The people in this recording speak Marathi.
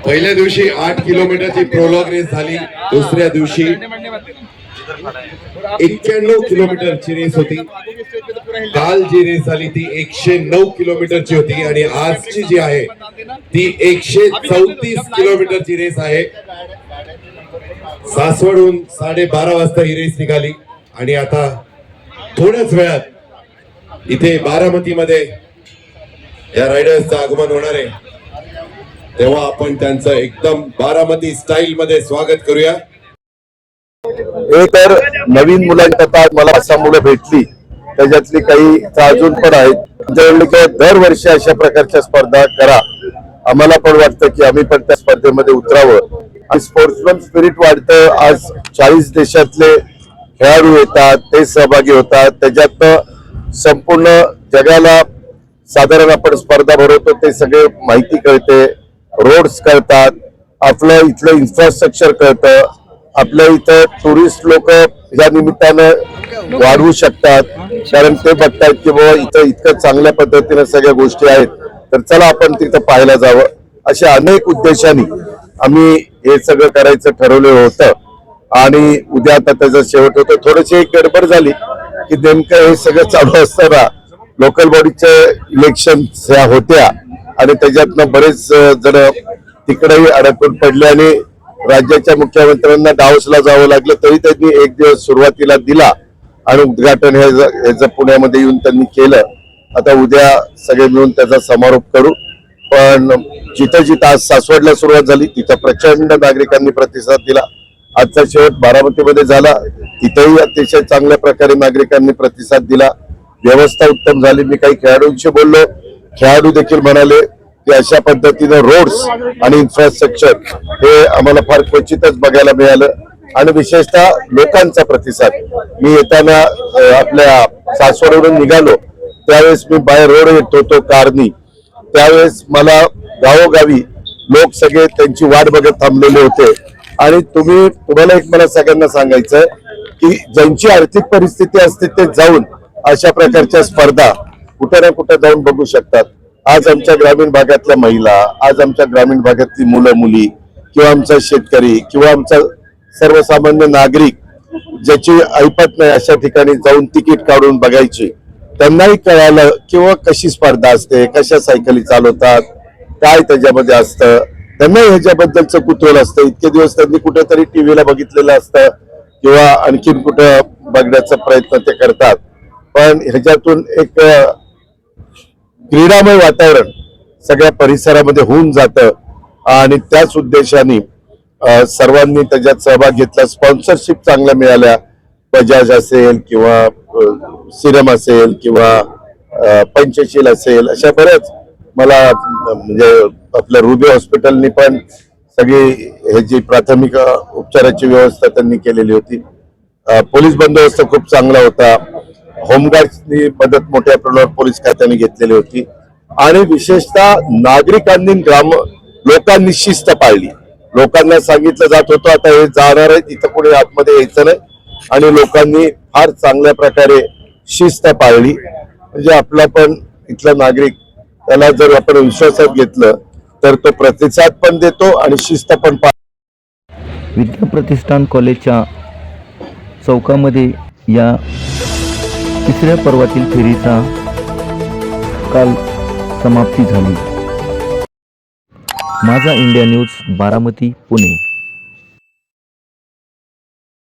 पहिल्या दिवशी 8 किलोमीटरची प्रोलॉग रेस झाली। दुसऱ्या दिवशी 91 किलोमीटरची रेस होती। काल जी रेस झाली ती 109 किलोमीटरची होती आणि आजची जी आहे ती 134 किलोमीटरची रेस आहे। सासवडहून 12:30 वाजता ही रेस निघाली आणि आता थोड्याच वेळात इथे बारामतीमध्ये या रायडर्सचं आगमन होणार आहे, तेव्हा आपण त्यांचं एकदम बारामती स्टाईल मध्ये स्वागत करूया। तर नवीन मुलांच्या मला 5 मुलं भेटली, त्याच्यातली काही अजून पण आहेत। दरवर्षी अशा प्रकारच्या स्पर्धा करा, आम्हाला पण वाटतं की आम्ही पण त्या स्पर्धेमध्ये उतरावं आणि स्पोर्ट्समन स्पिरिट वाढतं। आज 40 देशातले खेळाडू येतात, ते सहभागी होतात, त्याच्यात संपूर्ण जगाला साधारण आपण स्पर्धा भरवतो ते सगळे माहिती कळते, रोड्स कळतात, आपलं इथलं इन्फ्रास्ट्रक्चर कळतं, आपल्या इथं टुरिस्ट लोक या निमित्तानं वाढवू शकतात, कारण ते बघतात की बाबा इथं इतकं चांगल्या पद्धतीने सगळ्या गोष्टी आहेत, तर चला आपण तिथं पाहायला जावं। अशा अनेक उद्देशाने आम्ही हे सगळं करायचं ठरवलं होतं आणि उद्या आता त्याचा शेवट होतो। थोडीशी एक गडबड झाली की नेमकं हे सगळं चालू असताना लोकल बॉडीचे इलेक्शन होत्या आणि त्याच्यातनं बरेच जण तिकडेही अडकून पडले आणि राज्याच्या मुख्यमंत्र्यांना डावसला जावं लागलं, तरी त्यांनी एक दिवस सुरुवातीला दिला आणि उद्घाटन ह्याचं पुण्यामध्ये येऊन त्यांनी केलं। आता उद्या सगळे मिळून त्याचा समारोप करू। पण जिथं जिथं आज सासवडला सुरुवात झाली तिथं प्रचंड नागरिकांनी प्रतिसाद दिला। आजचा शेवट बारामतीमध्ये झाला, तिथेही अतिशय चांगल्या प्रकारे नागरिकांनी प्रतिसाद दिला, व्यवस्था उत्तम झाली। मी काही खेळाडूंशी बोललो, खेळाडू देखील म्हणाले की अशा पद्धतीने रोड्स आणि इन्फ्रास्ट्रक्चर हे आम्हाला फार क्वचितच बघायला मिळालं आणि विशेषतः लोकांचा प्रतिसाद। मी येताना आपल्या सासवडवरून निघालो त्यावेळेस मी बाय रोड येत होतो कारनी, त्यावेळेस मला गावोगावी लोक सगळे त्यांची वाट बघत थांबलेले होते आणि तुम्हाला एक मला सगळ्यांना सांगायचं की ज्यांची आर्थिक परिस्थिती असते ते जाऊन अशा प्रकारच्या स्पर्धा कुठे ना कुठे जाऊन बघू शकतात। आज आमच्या ग्रामीण भागातल्या महिला, आज आमच्या ग्रामीण भागातली मुलं मुली किंवा आमचा शेतकरी किंवा आमचा सर्वसामान्य नागरिक ज्याची ऐपत नाही अशा ठिकाणी जाऊन तिकीट काढून बघायची, त्यांनाही कळालं किंवा कशी स्पर्धा असते, कशा सायकली चालवतात, काय त्याच्यामध्ये असतं, त्यांनाही ह्याच्याबद्दलचं कुतूहल असतं। इतके दिवस त्यांनी कुठेतरी टीव्हीला बघितलेलं असतं किंवा आणखीन कुठं बघण्याचा प्रयत्न ते करतात, पण ह्याच्यातून एक क्रीडामय वातावरण सगळ्या परिसरामध्ये होऊन जातं आणि त्याच उद्देशाने सर्वांनी त्याच्यात सहभाग घेतला। स्पॉन्सरशिप चांगल्या मिळाल्या, बजाज असेल किंवा सिरम असेल किंवा पंचशील असेल, अशा बऱ्याच मला म्हणजे आपल्या रुबी हॉस्पिटलनी पण सगळी ह्याची प्राथमिक उपचाराची व्यवस्था त्यांनी केलेली होती। पोलीस बंदोबस्त खूप चांगला होता, होमगार्डनी मदत मोठ्या प्रमाणावर पोलीस खात्याने घेतलेली होती आणि विशेषतः नागरिकांनी लोकांनी शिस्त पाळली। लोकांना सांगितलं जात होतं आता हे जाणार आहे तिथं कोणी आतमध्ये यायचं नाही आणि लोकांनी फार चांगल्या प्रकारे शिस्त पाळली। म्हणजे आपला पण इथला नागरिक त्याला जर आपण विश्वासात घेतलं तर तो प्रतिसाद पण देतो आणि शिस्त पण विद्या प्रतिष्ठान कॉलेजच्या चौकामध्ये या तिसऱ्या पर्वातील फेरीचा काल समाप्ती झाली। माझा इंडिया न्यूज बारामती पुणे।